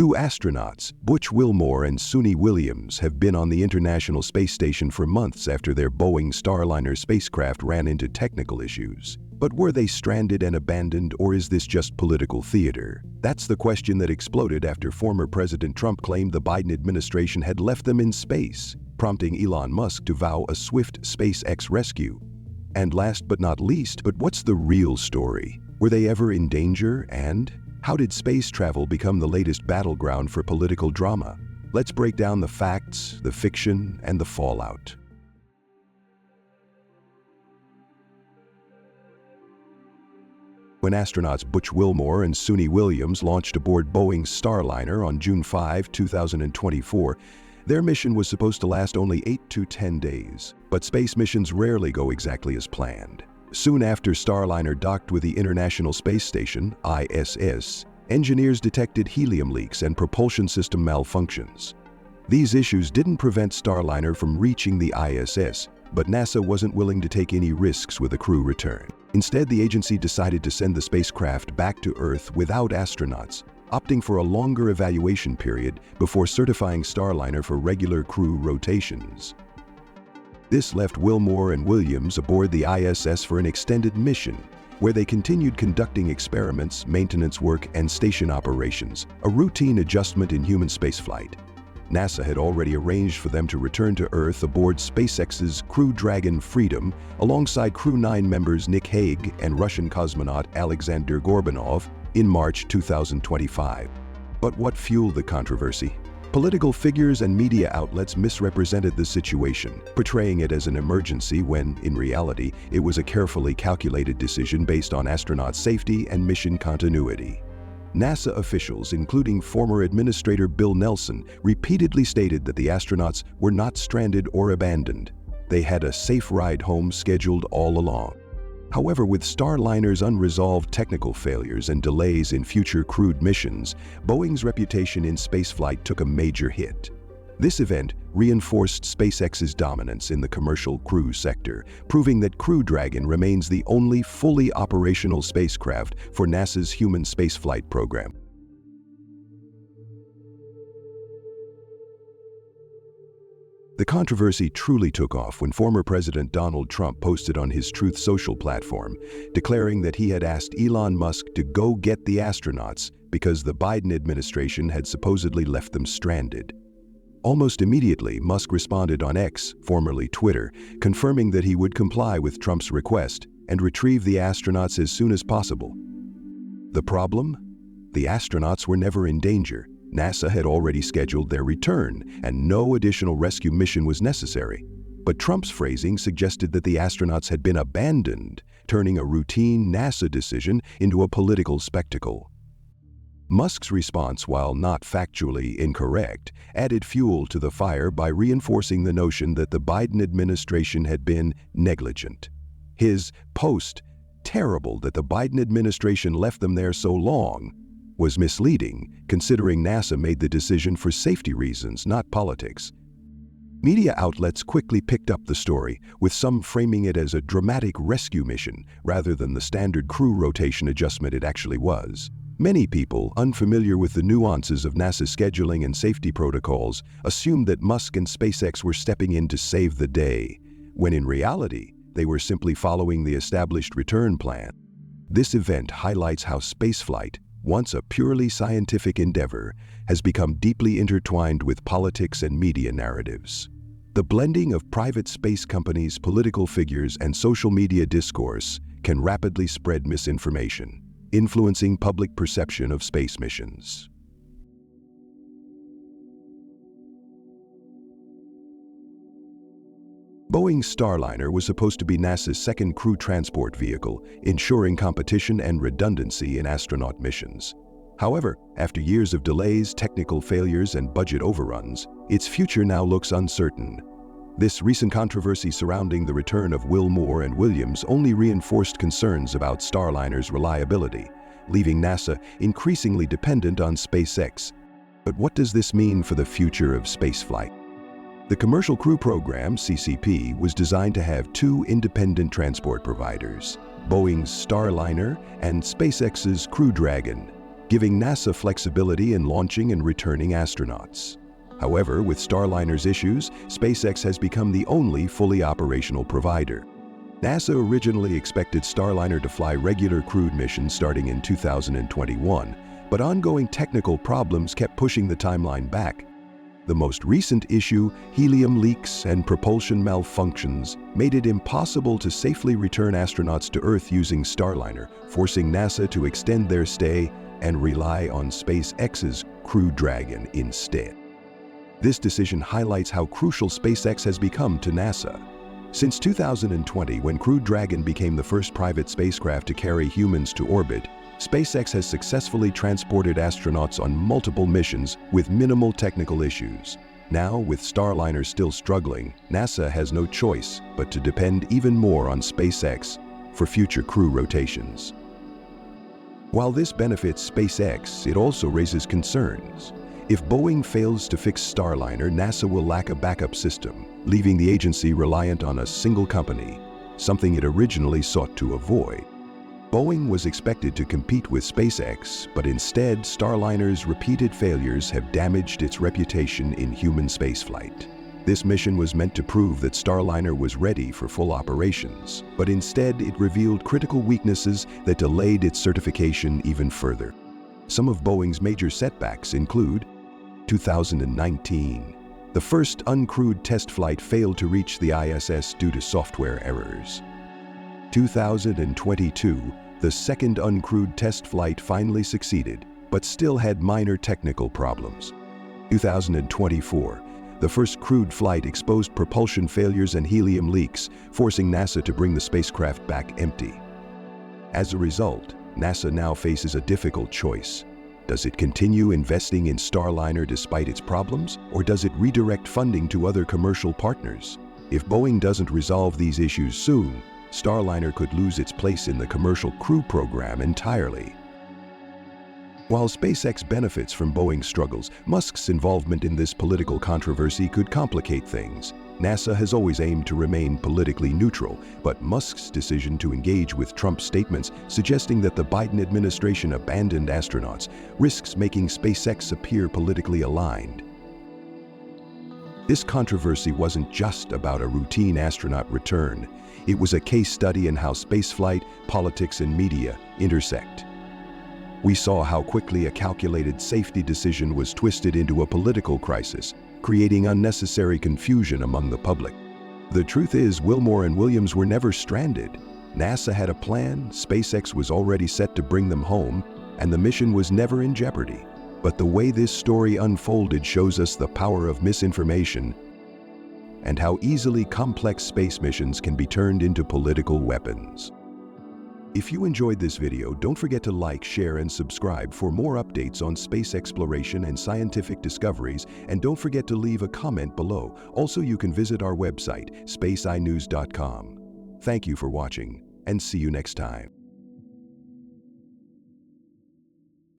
Two astronauts, Butch Wilmore and Suni Williams, have been on the International Space Station for months after their Boeing Starliner spacecraft ran into technical issues. But were they stranded and abandoned, or is this just political theater? That's the question that exploded after former President Trump claimed the Biden administration had left them in space, prompting Elon Musk to vow a swift SpaceX rescue. And last but not least, but what's the real story? Were they ever in danger, and how did space travel become the latest battleground for political drama? Let's break down the facts, the fiction, and the fallout. When astronauts Butch Wilmore and Suni Williams launched aboard Boeing's Starliner on June 5, 2024, their mission was supposed to last only 8 to 10 days. But space missions rarely go exactly as planned. Soon after Starliner docked with the International Space Station, ISS, engineers detected helium leaks and propulsion system malfunctions. These issues didn't prevent Starliner from reaching the ISS, but NASA wasn't willing to take any risks with a crew return. Instead, the agency decided to send the spacecraft back to Earth without astronauts, opting for a longer evaluation period before certifying Starliner for regular crew rotations. This left Wilmore and Williams aboard the ISS for an extended mission, where they continued conducting experiments, maintenance work, and station operations, a routine adjustment in human spaceflight. NASA had already arranged for them to return to Earth aboard SpaceX's Crew Dragon Freedom, alongside Crew 9 members Nick Hague and Russian cosmonaut Alexander Gorbanov in March 2025. But what fueled the controversy? Political figures and media outlets misrepresented the situation, portraying it as an emergency when, in reality, it was a carefully calculated decision based on astronaut safety and mission continuity. NASA officials, including former Administrator Bill Nelson, repeatedly stated that the astronauts were not stranded or abandoned. They had a safe ride home scheduled all along. However, with Starliner's unresolved technical failures and delays in future crewed missions, Boeing's reputation in spaceflight took a major hit. This event reinforced SpaceX's dominance in the commercial crew sector, proving that Crew Dragon remains the only fully operational spacecraft for NASA's human spaceflight program. The controversy truly took off when former President Donald Trump posted on his Truth Social platform, declaring that he had asked Elon Musk to go get the astronauts because the Biden administration had supposedly left them stranded. Almost immediately, Musk responded on X, formerly Twitter, confirming that he would comply with Trump's request and retrieve the astronauts as soon as possible. The problem? The astronauts were never in danger. NASA had already scheduled their return, and no additional rescue mission was necessary. But Trump's phrasing suggested that the astronauts had been abandoned, turning a routine NASA decision into a political spectacle. Musk's response, while not factually incorrect, added fuel to the fire by reinforcing the notion that the Biden administration had been negligent. His post, "Terrible that the Biden administration left them there so long," was misleading, considering NASA made the decision for safety reasons, not politics. Media outlets quickly picked up the story, with some framing it as a dramatic rescue mission rather than the standard crew rotation adjustment it actually was. Many people, unfamiliar with the nuances of NASA scheduling and safety protocols, assumed that Musk and SpaceX were stepping in to save the day, when in reality, they were simply following the established return plan. This event highlights how spaceflight, once a purely scientific endeavor, has become deeply intertwined with politics and media narratives. The blending of private space companies, political figures, and social media discourse can rapidly spread misinformation, influencing public perception of space missions. Boeing's Starliner was supposed to be NASA's second crew transport vehicle, ensuring competition and redundancy in astronaut missions. However, after years of delays, technical failures, and budget overruns, its future now looks uncertain. This recent controversy surrounding the return of Wilmore and Williams only reinforced concerns about Starliner's reliability, leaving NASA increasingly dependent on SpaceX. But what does this mean for the future of spaceflight? The Commercial Crew Program, CCP, was designed to have two independent transport providers, Boeing's Starliner and SpaceX's Crew Dragon. giving NASA flexibility in launching and returning astronauts. However, with Starliner's issues, SpaceX has become the only fully operational provider. NASA originally expected Starliner to fly regular crewed missions starting in 2021, but ongoing technical problems kept pushing the timeline back. The most recent issue, helium leaks and propulsion malfunctions, made it impossible to safely return astronauts to Earth using Starliner, forcing NASA to extend their stay and rely on SpaceX's Crew Dragon instead. This decision highlights how crucial SpaceX has become to NASA. Since 2020, when Crew Dragon became the first private spacecraft to carry humans to orbit, SpaceX has successfully transported astronauts on multiple missions with minimal technical issues. Now, with Starliner still struggling, NASA has no choice but to depend even more on SpaceX for future crew rotations. While this benefits SpaceX, it also raises concerns. If Boeing fails to fix Starliner, NASA will lack a backup system, leaving the agency reliant on a single company, something it originally sought to avoid. Boeing was expected to compete with SpaceX, but instead, Starliner's repeated failures have damaged its reputation in human spaceflight. This mission was meant to prove that Starliner was ready for full operations, but instead it revealed critical weaknesses that delayed its certification even further. Some of Boeing's major setbacks include 2019. The first uncrewed test flight failed to reach the ISS due to software errors. 2022, the second uncrewed test flight finally succeeded, but still had minor technical problems. 2024, the first crewed flight exposed propulsion failures and helium leaks, forcing NASA to bring the spacecraft back empty. As a result, NASA now faces a difficult choice. Does it continue investing in Starliner despite its problems, or does it redirect funding to other commercial partners? If Boeing doesn't resolve these issues soon, Starliner could lose its place in the commercial crew program entirely. While SpaceX benefits from Boeing's struggles, Musk's involvement in this political controversy could complicate things. NASA has always aimed to remain politically neutral, but Musk's decision to engage with Trump's statements suggesting that the Biden administration abandoned astronauts risks making SpaceX appear politically aligned. This controversy wasn't just about a routine astronaut return. It was a case study in how spaceflight, politics, and media intersect. We saw how quickly a calculated safety decision was twisted into a political crisis, creating unnecessary confusion among the public. The truth is, Wilmore and Williams were never stranded. NASA had a plan, SpaceX was already set to bring them home, and the mission was never in jeopardy. But the way this story unfolded shows us the power of misinformation and how easily complex space missions can be turned into political weapons. If you enjoyed this video, don't forget to like, share, and subscribe for more updates on space exploration and scientific discoveries, and don't forget to leave a comment below. Also, you can visit our website, spaceinews.com. Thank you for watching, and see you next time.